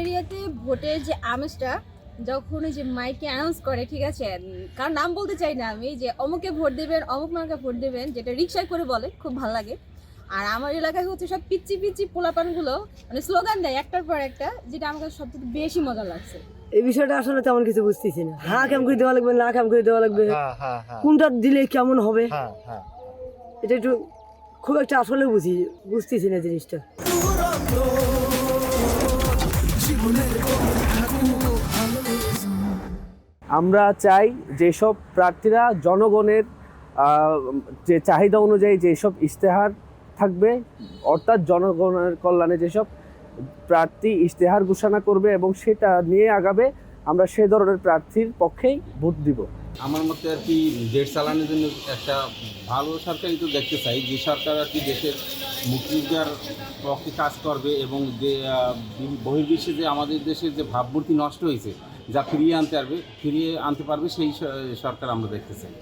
এরিয়াতে ভোটের যে আমেজটা যখন ওই যে মাইকে অ্যানাউন্স করে, ঠিক আছে, কারণ নাম বলতে চাই না আমি, যে অমুকে ভোট দেবেন, অমুক মার্কা ভোট দেবেন, যেটা রিক্সায় করে বলে, খুব ভালো লাগে। আর আমার এলাকায় হচ্ছে সব পিচ্ছি পিচ্ছি পোলাপানগুলো মানে স্লোগান দেয় একটার পর একটা, যেটা আমার কাছে সবথেকে বেশি মজা লাগছে। এই বিষয়টা আসলে তেমন কিছু বুঝতেছি না। হ্যাঁ কেমন করে দেওয়া লাগবে, না কেমন করে দেওয়া লাগবে, কোনটা দিলে কেমন হবে, এটা একটু খুব একটা আসলে বুঝতেছি না জিনিসটা। আমরা চাই যেসব প্রার্থীরা জনগণের যে চাহিদা অনুযায়ী যেসব ইশতেহার থাকবে, অর্থাৎ জনগণের কল্যাণে যেসব প্রার্থী ইশতেহার ঘোষণা করবে এবং সেটা নিয়ে আগাবে, আমরা সেই ধরনের প্রার্থীর পক্ষেই ভোট দিব। আমার মতে আর কি দেশ চালানোর জন্য একটা ভালো সরকারই তো দেখতে চাই, যে সরকার আর কি দেশের মুক্তিযোদ্ধার পক্ষে কাজ করবে এবং যে বহির্বিশ্বে যে আমাদের দেশের যে ভাবমূর্তি নষ্ট হয়েছে যা ফিরিয়ে আনতে পারবে সেই সরকার আমরা দেখতে চাই।